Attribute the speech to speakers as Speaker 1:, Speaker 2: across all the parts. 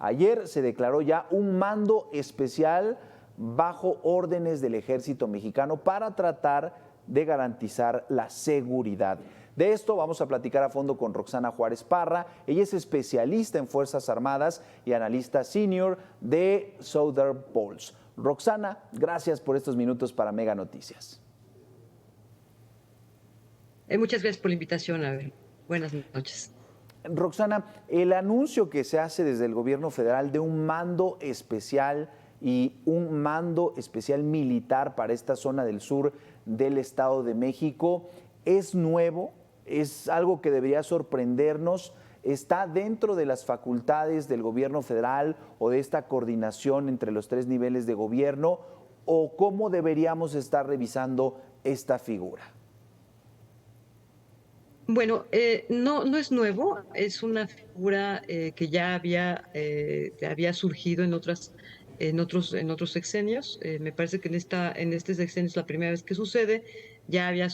Speaker 1: Ayer se declaró ya un mando especial bajo órdenes del ejército mexicano para tratar de garantizar la seguridad. De esto vamos a platicar a fondo con Roxana Juárez Parra. Ella es especialista en Fuerzas Armadas y analista senior de Southern Pulse. Roxana, gracias por estos minutos para Mega Noticias.
Speaker 2: Muchas gracias por la invitación. A ver, buenas noches.
Speaker 1: Roxana, el anuncio que se hace desde el gobierno federal de un mando especial y un mando especial militar para esta zona del sur del Estado de México es nuevo, es algo que debería sorprendernos. ¿Está dentro de las facultades del gobierno federal o de esta coordinación entre los tres niveles de gobierno? ¿O cómo deberíamos estar revisando esta figura?
Speaker 2: Bueno, no es nuevo, es una figura que ya había surgido en otros sexenios. Me parece que en este sexenio es la primera vez que sucede. Ya había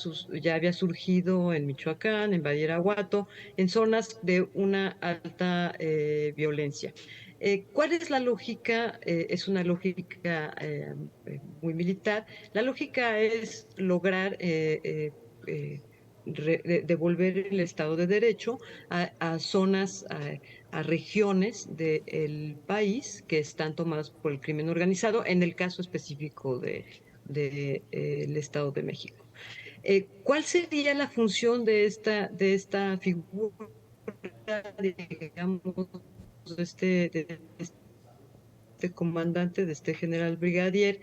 Speaker 2: surgido en Michoacán, en Badiraguato, en zonas de una alta violencia. ¿Cuál es la lógica? Es una lógica muy militar. La lógica es lograr devolver el Estado de Derecho a zonas, a regiones del país que están tomadas por el crimen organizado, en el caso específico el Estado de México. ¿Cuál sería la función de esta figura, digamos, de este comandante, de este general brigadier,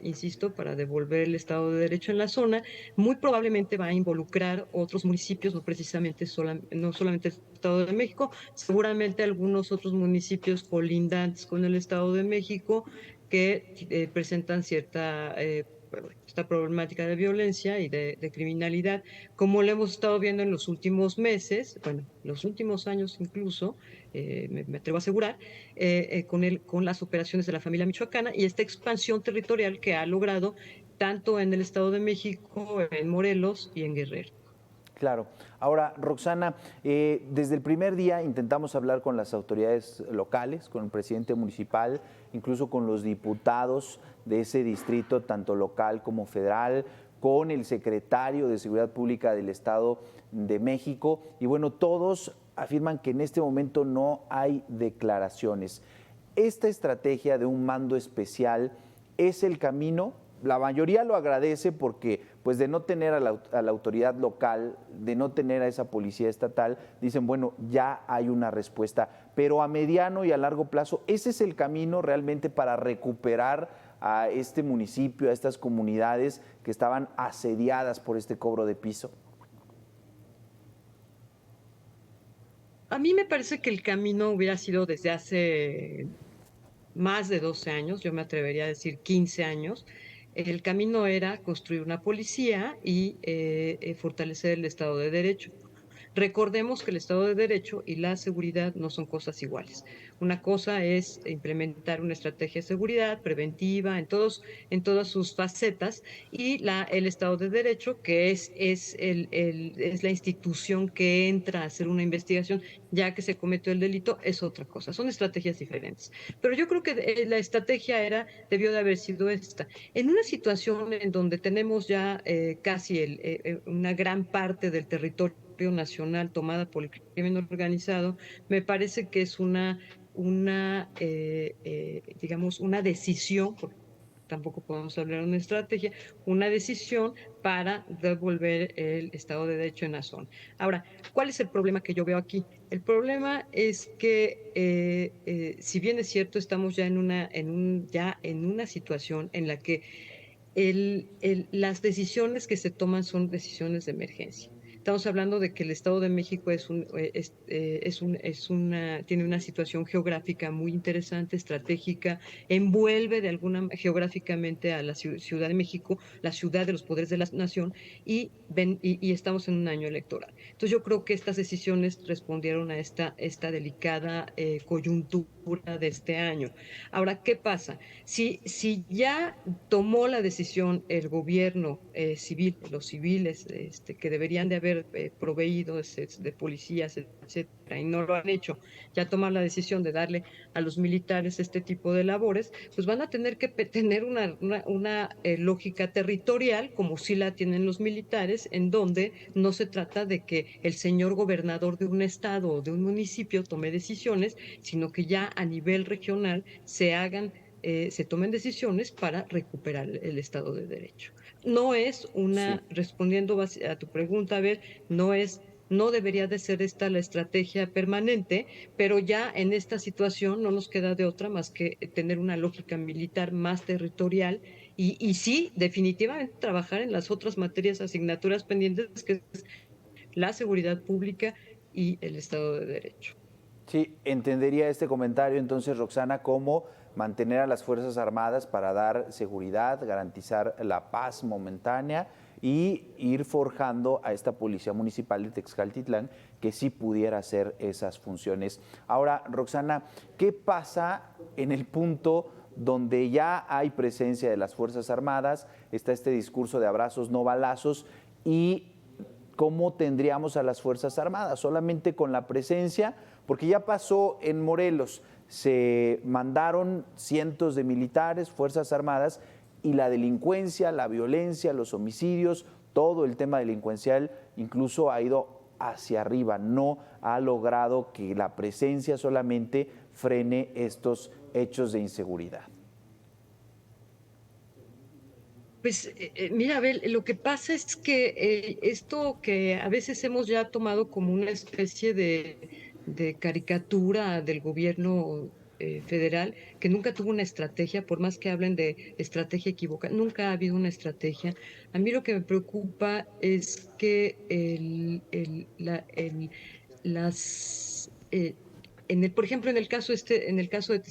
Speaker 2: insisto, para devolver el Estado de Derecho en la zona? Muy probablemente va a involucrar otros municipios, no solamente el Estado de México, seguramente algunos otros municipios colindantes con el Estado de México que presentan esta problemática de violencia y de criminalidad, como lo hemos estado viendo en los últimos meses, bueno, los últimos años incluso, me atrevo a asegurar, con las operaciones de la familia michoacana y esta expansión territorial que ha logrado tanto en el Estado de México, en Morelos y en Guerrero.
Speaker 1: Claro. Ahora, Roxana, desde el primer día intentamos hablar con las autoridades locales, con el presidente municipal, incluso con los diputados de ese distrito, tanto local como federal, con el secretario de Seguridad Pública del Estado de México. Y bueno, todos afirman que en este momento no hay declaraciones. Esta estrategia de un mando especial es el camino. La mayoría lo agradece porque, pues, de no tener a la autoridad local, de no tener a esa policía estatal, dicen, bueno, ya hay una respuesta. Pero a mediano y a largo plazo, ¿ese es el camino realmente para recuperar a este municipio, a estas comunidades que estaban asediadas por este cobro de piso?
Speaker 2: A mí me parece que el camino hubiera sido desde hace más de 12 años, yo me atrevería a decir 15 años. El camino era construir una policía y fortalecer el Estado de Derecho. Recordemos que el Estado de Derecho y la seguridad no son cosas iguales. Una cosa es implementar una estrategia de seguridad preventiva en todas sus facetas, y el Estado de Derecho, que es la institución que entra a hacer una investigación ya que se cometió el delito, es otra cosa. Son estrategias diferentes. Pero yo creo que la estrategia debió de haber sido esta. En una situación en donde tenemos ya casi una gran parte del territorio nacional tomada por el crimen organizado, me parece que es digamos, una decisión, porque tampoco podemos hablar de una estrategia, una decisión para devolver el Estado de Derecho en la zona. Ahora, ¿cuál es el problema que yo veo aquí? El problema es que, si bien es cierto, estamos ya en una situación en la que las decisiones que se toman son decisiones de emergencia. Estamos hablando de que el Estado de México tiene una situación geográfica muy interesante, estratégica, envuelve geográficamente a la Ciudad de México, la ciudad de los poderes de la nación, y estamos en un año electoral. Entonces yo creo que estas decisiones respondieron a esta delicada coyuntura de este año. Ahora, ¿qué pasa? Si ya tomó la decisión el gobierno civil, los civiles que deberían de haber haber proveído de policías, etcétera, y no lo han hecho, ya tomar la decisión de darle a los militares este tipo de labores, pues van a tener que tener una lógica territorial, como sí la tienen los militares, en donde no se trata de que el señor gobernador de un estado o de un municipio tome decisiones, sino que ya a nivel regional se tomen decisiones para recuperar el Estado de Derecho. No es
Speaker 1: Sí.
Speaker 2: respondiendo a tu pregunta, a ver, no debería de ser esta la estrategia permanente, pero ya en esta situación no nos queda de otra más que tener una lógica militar más territorial y sí, definitivamente trabajar en las otras materias, asignaturas pendientes, que es la seguridad pública y el Estado de Derecho.
Speaker 1: Sí, entendería este comentario entonces, Roxana, como mantener a las Fuerzas Armadas para dar seguridad, garantizar la paz momentánea y ir forjando a esta Policía Municipal de Texcaltitlán que sí pudiera hacer esas funciones. Ahora, Roxana, ¿qué pasa en el punto donde ya hay presencia de las Fuerzas Armadas? Está este discurso de abrazos, no balazos, y ¿cómo tendríamos a las Fuerzas Armadas? Solamente con la presencia, porque ya pasó en Morelos, se mandaron cientos de militares, Fuerzas Armadas, y la delincuencia, la violencia, los homicidios, todo el tema delincuencial incluso ha ido hacia arriba, no ha logrado que la presencia solamente frene estos hechos de inseguridad.
Speaker 2: Pues mira, Abel, lo que pasa es que esto que a veces hemos ya tomado como una especie de caricatura del gobierno federal, que nunca tuvo una estrategia, por más que hablen de estrategia equivocada, nunca ha habido una estrategia. A mí lo que me preocupa es que las... por ejemplo, en el caso de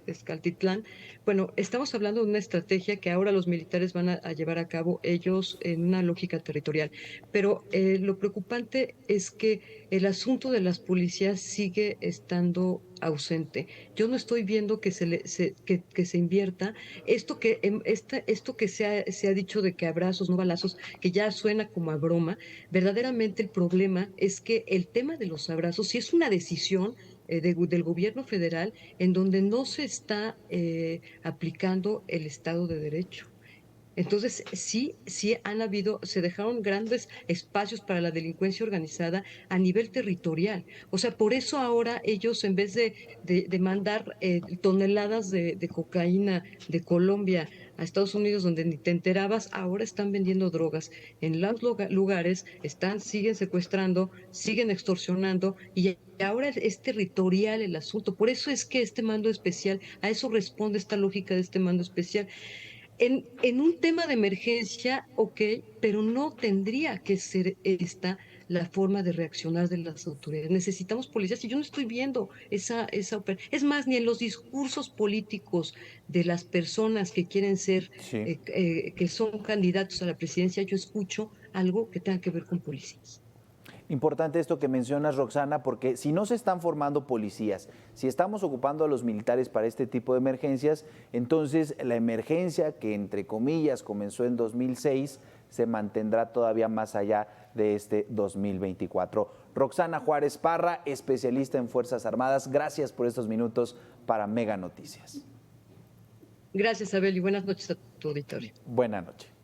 Speaker 2: Tezcaltitlán, bueno, estamos hablando de una estrategia que ahora los militares van a llevar a cabo ellos en una lógica territorial, pero lo preocupante es que el asunto de las policías sigue estando ausente. Yo no estoy viendo que se invierta esto que se ha dicho de que abrazos, no balazos, que ya suena como a broma. Verdaderamente el problema es que el tema de los abrazos, si es una decisión del gobierno federal en donde no se está aplicando el Estado de Derecho. Entonces, sí se dejaron grandes espacios para la delincuencia organizada a nivel territorial. O sea, por eso ahora ellos, en vez de mandar toneladas de cocaína de Colombia a Estados Unidos, donde ni te enterabas, ahora están vendiendo drogas. En los lugares siguen secuestrando, siguen extorsionando y ahora es territorial el asunto. Por eso es que este mando especial, a eso responde esta lógica de este mando especial. En un tema de emergencia, ok, pero no tendría que ser esta la forma de reaccionar de las autoridades. Necesitamos policías y yo no estoy viendo Es más, ni en los discursos políticos de las personas que quieren
Speaker 1: Sí.
Speaker 2: que son candidatos a la presidencia, yo escucho algo que tenga que ver con policías.
Speaker 1: Importante esto que mencionas, Roxana, porque si no se están formando policías, si estamos ocupando a los militares para este tipo de emergencias, entonces la emergencia que, entre comillas, comenzó en 2006, se mantendrá todavía más allá de este 2024. Roxana Juárez Parra, especialista en Fuerzas Armadas, gracias por estos minutos para Mega Noticias.
Speaker 2: Gracias, Abel, y buenas noches a tu auditorio.
Speaker 1: Buenas noches.